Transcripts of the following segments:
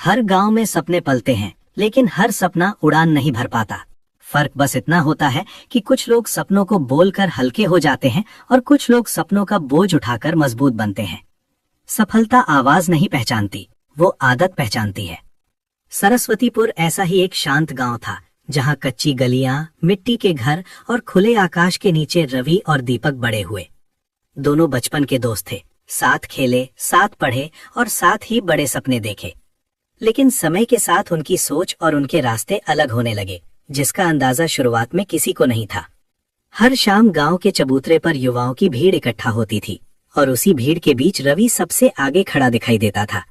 हर गांव में सपने पलते हैं, लेकिन हर सपना उड़ान नहीं भर पाता। फर्क बस इतना होता है कि कुछ लोग सपनों को बोलकर हल्के हो जाते हैं और कुछ लोग सपनों का बोझ उठाकर मजबूत बनते हैं। सफलता आवाज नहीं पहचानती, वो आदत पहचानती है। सरस्वतीपुर ऐसा ही एक शांत गांव था, जहां कच्ची गलियां, मिट्टी के घर और खुले आकाश के नीचे रवि और दीपक बड़े हुए। दोनों बचपन के दोस्त थे, साथ खेले, साथ पढ़े और साथ ही बड़े सपने देखे। लेकिन समय के साथ उनकी सोच और उनके रास्ते अलग होने लगे, जिसका अंदाजा शुरुआत में किसी को नहीं था। हर शाम गांव के चबूतरे पर युवाओं की भीड़ इकट्ठा होती थी और उसी भीड़ के बीच रवि सबसे आगे खड़ा दिखाई देता था।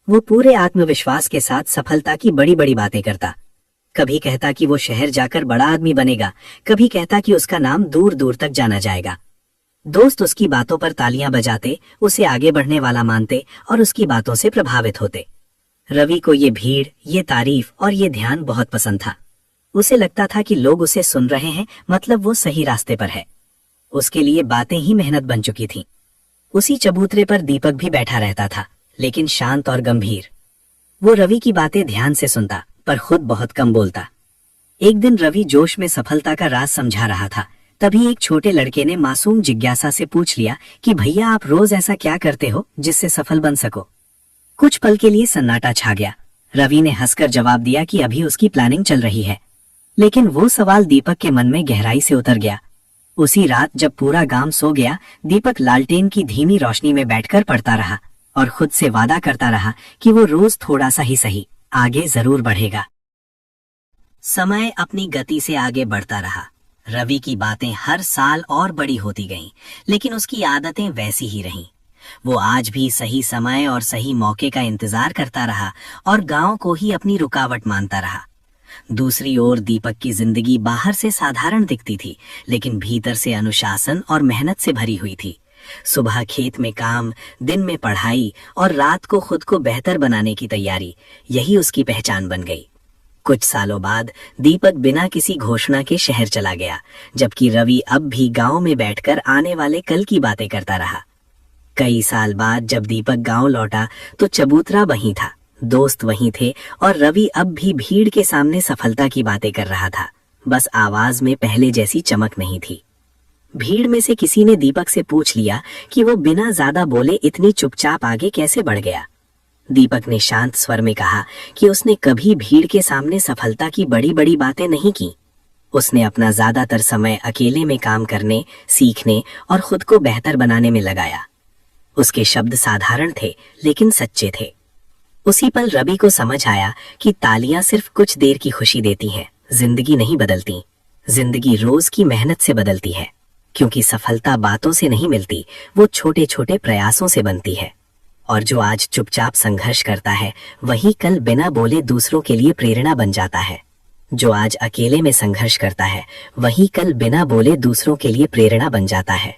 वो पूरे आत्मविश्वास के साथ सफलता की बड़ी बड़ी बातें करता। कभी कहता कि वो शहर जाकर बड़ा आदमी बनेगा, कभी कहता कि उसका नाम दूर दूर तक जाना जाएगा। दोस्त उसकी बातों पर तालियां बजाते, उसे आगे बढ़ने वाला मानते और उसकी बातों से प्रभावित होते। रवि को ये भीड़, ये तारीफ और ये ध्यान बहुत पसंद था। उसे लगता था कि लोग उसे सुन रहे हैं, मतलब वो सही रास्ते पर है। उसके लिए बातें ही मेहनत बन चुकी थीं। उसी चबूतरे पर दीपक भी बैठा रहता था, लेकिन शांत और गंभीर। वो रवि की बातें ध्यान से सुनता, पर खुद बहुत कम बोलता। एक दिन रवि जोश में सफलता का राज समझा रहा था। तभी एक छोटे लड़के ने मासूम जिज्ञासा से पूछ लिया कि भैया, आप रोज ऐसा क्या करते हो जिससे सफल बन सको? कुछ पल के लिए सन्नाटा छा गया। रवि ने हंसकर जवाब दिया कि अभी उसकी प्लानिंग चल रही है। लेकिन वो सवाल दीपक के मन में गहराई से उतर गया। उसी रात जब पूरा गांव सो गया, दीपक लालटेन की धीमी रोशनी में बैठकर पढ़ता रहा और खुद से वादा करता रहा कि वो रोज थोड़ा सा ही सही आगे जरूर बढ़ेगा। समय अपनी गति से आगे बढ़ता रहा। रवि की बातें हर साल और बड़ी होती गईं, लेकिन उसकी आदतें वैसी ही रहीं। वो आज भी सही समय और सही मौके का इंतजार करता रहा और गांव को ही अपनी रुकावट मानता रहा। दूसरी ओर दीपक की जिंदगी बाहर से साधारण दिखती थी, लेकिन भीतर से अनुशासन और मेहनत से भरी हुई थी। सुबह खेत में काम, दिन में पढ़ाई और रात को खुद को बेहतर बनाने की तैयारी, यही उसकी पहचान बन गई। कुछ सालों बाद दीपक बिना किसी घोषणा के शहर चला गया, जबकि रवि अब भी गांव में बैठकर आने वाले कल की बातें करता रहा। कई साल बाद जब दीपक गांव लौटा तो चबूतरा वहीं था, दोस्त वहीं थे और रवि अब भी भीड़ के सामने सफलता की बातें कर रहा था। बस आवाज में पहले जैसी चमक नहीं थी। भीड़ में से किसी ने दीपक से पूछ लिया कि वो बिना ज्यादा बोले इतनी चुपचाप आगे कैसे बढ़ गया। दीपक ने शांत स्वर में कहा कि उसने कभी भीड़ के सामने सफलता की बड़ी बड़ी बातें नहीं की। उसने अपना ज्यादातर समय अकेले में काम करने, सीखने और खुद को बेहतर बनाने में लगाया। उसके शब्द साधारण थे, लेकिन सच्चे थे। उसी पल रवि को समझ आया कि तालियां सिर्फ कुछ देर की खुशी देती हैं, जिंदगी नहीं बदलती। जिंदगी रोज की मेहनत से बदलती है, क्योंकि सफलता बातों से नहीं मिलती, वो छोटे छोटे प्रयासों से बनती है। और जो आज चुपचाप संघर्ष करता है, वही कल बिना बोले दूसरों के लिए प्रेरणा बन जाता है। जो आज अकेले में संघर्ष करता है, वही कल बिना बोले दूसरों के लिए प्रेरणा बन जाता है।